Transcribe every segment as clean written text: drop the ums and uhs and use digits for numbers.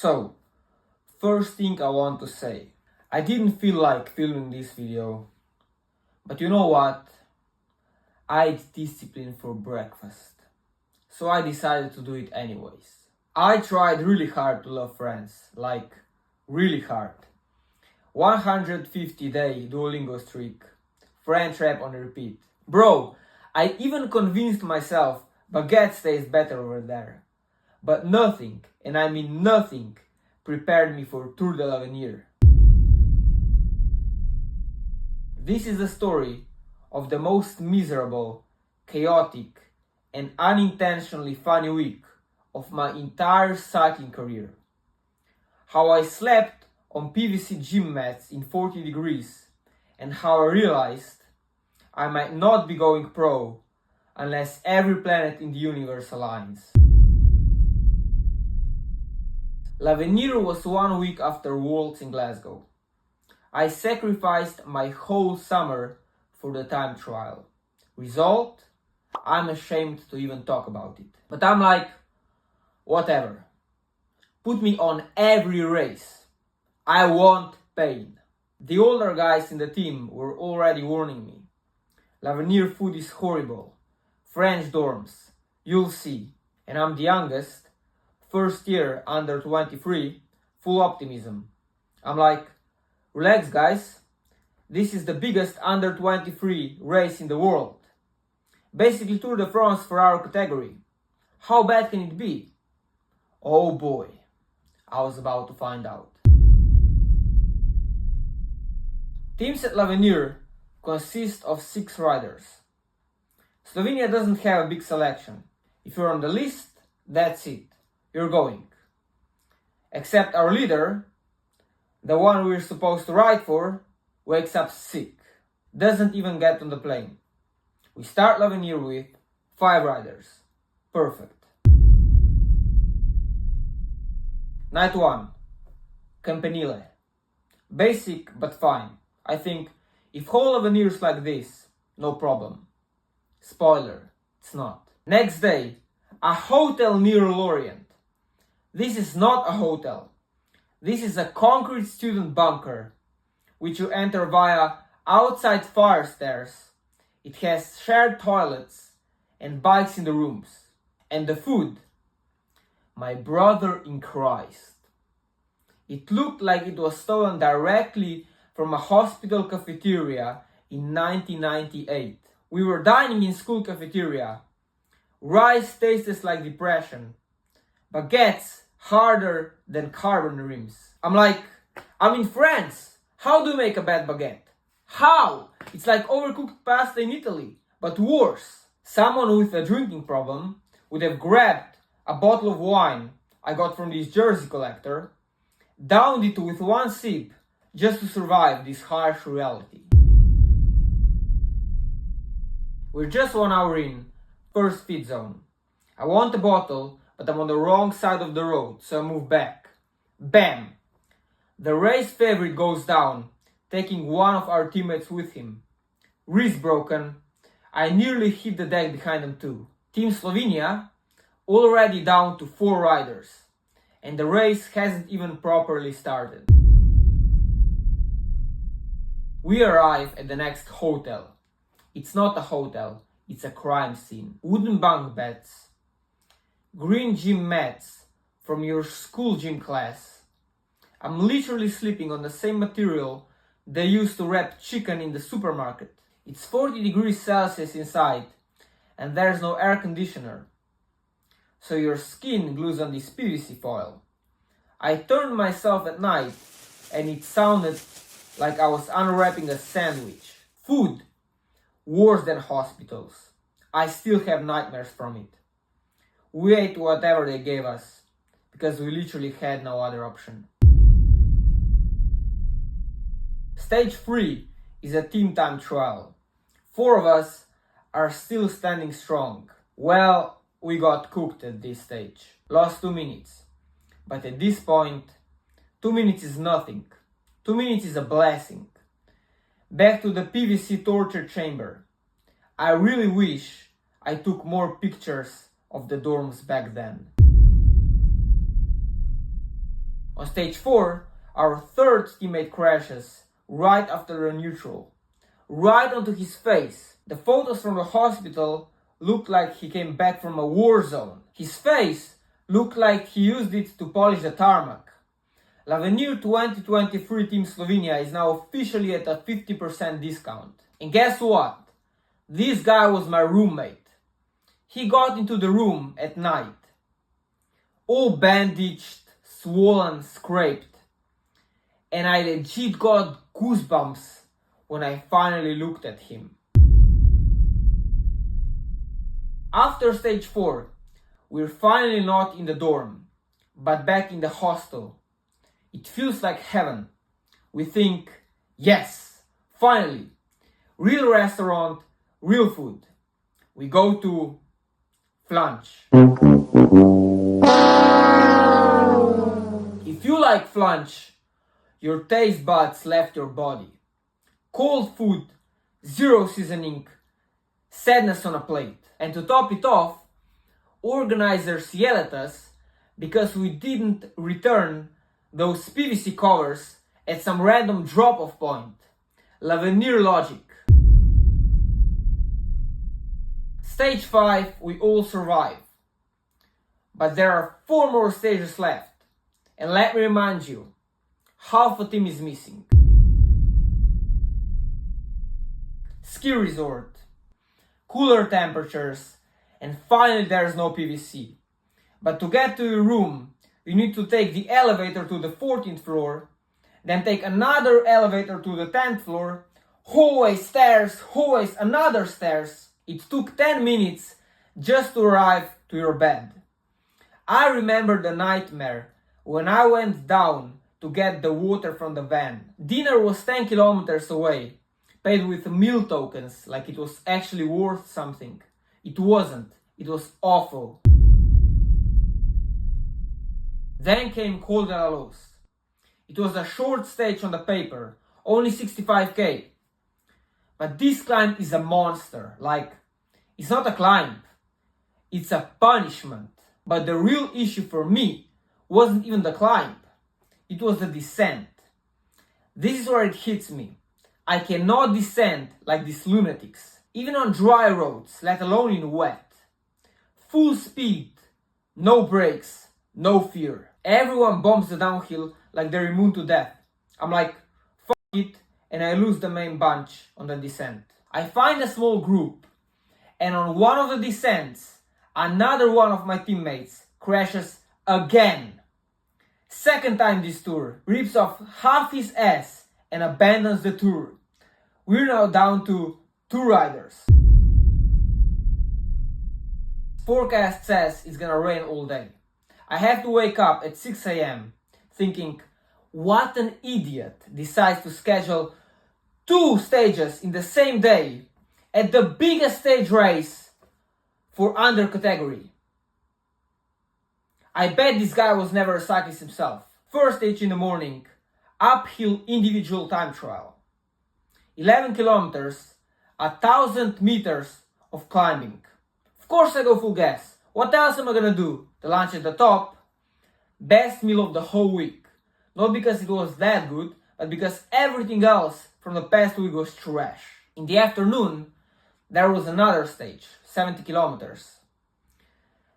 So, first thing I want to say, I didn't feel like filming this video, but you know what? I ate discipline for breakfast, so I decided to do it anyways. I tried really hard to love friends, like really hard. 150-day Duolingo streak, French rap on repeat. Bro, I even convinced myself baguettes taste better over there. But nothing, and I mean nothing, prepared me for Tour de l'Avenir. This is the story of the most miserable, chaotic, and unintentionally funny week of my entire cycling career. How I slept on PVC gym mats in 40 degrees, and how I realized I might not be going pro unless every planet in the universe aligns. L'Avenir was 1 week after Worlds in Glasgow. I sacrificed my whole summer for the time trial. Result? I'm ashamed to even talk about it. But I'm like, whatever. Put me on every race. I want pain. The older guys in the team were already warning me. L'Avenir food is horrible. French dorms. You'll see. And I'm the youngest. First year under 23. Full optimism. I'm like, relax guys. This is the biggest under 23 race in the world. Basically Tour de France for our category. How bad can it be? Oh boy. I was about to find out. Teams at L'Avenir consist of 6 riders. Slovenia doesn't have a big selection. If you're on the list, that's it. You're going. Except our leader, the one we're supposed to ride for, wakes up sick. Doesn't even get on the plane. We start L'Avenir with 5 riders. Perfect. Night 1. Campanile. Basic but fine. I think if whole L'Avenir is like this, no problem. Spoiler, it's not. Next day, a hotel near Lorient. This is not a hotel. This is a concrete student bunker, which you enter via outside fire stairs. It has shared toilets and bikes in the rooms. And the food, my brother in Christ. It looked like it was stolen directly from a hospital cafeteria in 1998. We were dining in school cafeteria. Rice tastes like depression. Baguettes harder than carbon rims. I'm like, I'm in France. How do you make a bad baguette? How? It's like overcooked pasta in Italy, but worse. Someone with a drinking problem would have grabbed a bottle of wine I got from this jersey collector, downed it with 1 sip, just to survive this harsh reality. We're just 1 hour in, first feed zone. I want a bottle, but I'm on the wrong side of the road, so I move back. Bam! The race favorite goes down, taking one of our teammates with him. Wrist broken. I nearly hit the deck behind them too. Team Slovenia already down to 4 riders, and the race hasn't even properly started. We arrive at the next hotel. It's not a hotel, it's a crime scene. Wooden bunk beds, green gym mats from your school gym class. I'm literally sleeping on the same material they used to wrap chicken in the supermarket. It's 40 degrees Celsius inside, and there's no air conditioner. So your skin glues on this PVC foil. I turned myself at night, and it sounded like I was unwrapping a sandwich. Food, worse than hospitals. I still have nightmares from it. We ate whatever they gave us, because we literally had no other option. Stage 3 is a team time trial. 4 of us are still standing strong. Well, we got cooked at this stage. Lost 2 minutes. But at this point, 2 minutes is nothing. 2 minutes is a blessing. Back to the PVC torture chamber. I really wish I took more more pictures of the dorms back then. On stage 4, our third teammate crashes right after the neutral, right onto his face. The photos from the hospital looked like he came back from a war zone. His face looked like he used it to polish the tarmac. L'Avenir 2023 Team Slovenia is now officially at a 50% discount. And guess what? This guy was my roommate. He got into the room at night, all bandaged, swollen, scraped, and I legit got goosebumps when I finally looked at him. After stage 4, we're finally not in the dorm, but back in the hostel. It feels like heaven. We think, yes, finally, real restaurant, real food. We go to Flunch. If you like Flunch, your taste buds left your body. Cold food, zero seasoning, sadness on a plate. And to top it off, organizers yell at us because we didn't return those PVC covers at some random drop-off point. L'Avenir logic. Stage 5, we all survive. But there are 4 more stages left. And let me remind you, half a team is missing. Ski resort, cooler temperatures, and finally there's no PVC. But to get to your room, you need to take the elevator to the 14th floor, then take another elevator to the 10th floor, hallways, stairs, hallways, another stairs. It took 10 minutes just to arrive to your bed. I remember the nightmare when I went down to get the water from the van. Dinner was 10 kilometers away, paid with meal tokens like it was actually worth something. It wasn't. It was awful. Then came Col de la Loze. It was a short stage on the paper, only 65k. But this climb is a monster. Like, it's not a climb, it's a punishment. But the real issue for me wasn't even the climb, it was the descent. This is where it hits me. I cannot descend like these lunatics, even on dry roads, let alone in wet. Full speed, no brakes, no fear. Everyone bombs the downhill like they're immune to death. I'm like, fuck it, and I lose the main bunch on the descent. I find a small group, and on one of the descents, another one of my teammates crashes again. Second time this tour, rips off half his ass and abandons the tour. We're now down to 2 riders. Forecast says it's gonna rain all day. I have to wake up at 6 a.m. thinking, what an idiot decides to schedule 2 stages in the same day at the biggest stage race for under category. I bet this guy was never a cyclist himself. First stage in the morning, uphill individual time trial. 11 kilometers, 1,000 meters of climbing. Of course I go full gas. What else am I gonna do? The lunch at the top. Best meal of the whole week. Not because it was that good, but because everything else from the past week was trash. In the afternoon, there was another stage, 70 kilometers.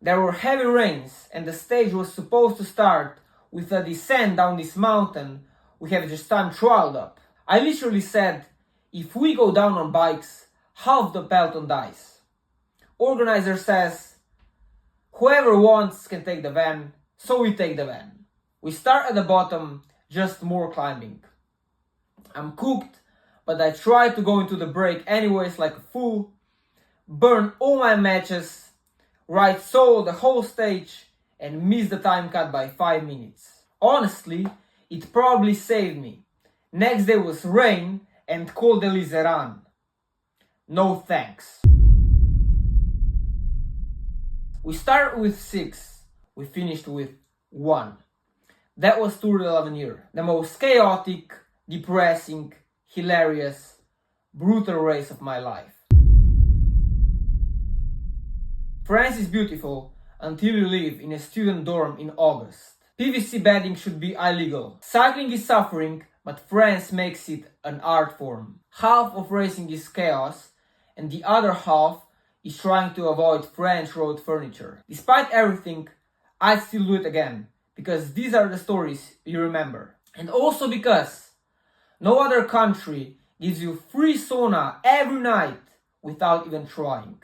There were heavy rains and the stage was supposed to start with a descent down this mountain we have just time trialed up. I literally said, if we go down on bikes, half the peloton dies. Organizer says, whoever wants can take the van, so we take the van. We start at the bottom, just more climbing. I'm cooked, but I try to go into the break anyways like a fool, burn all my matches, ride solo the whole stage, and miss the time cut by 5 minutes. Honestly, it probably saved me. Next day was rain and Col de Liseran. No thanks. We started with 6, we finished with 1. That was Tour de l'Avenir, the most chaotic, depressing, hilarious, brutal race of my life. France is beautiful until you live in a student dorm in August. PVC bedding should be illegal. Cycling is suffering, but France makes it an art form. Half of racing is chaos, and the other half is trying to avoid French road furniture. Despite everything, I'd still do it again, because these are the stories you remember. And also because no other country gives you free sauna every night without even trying.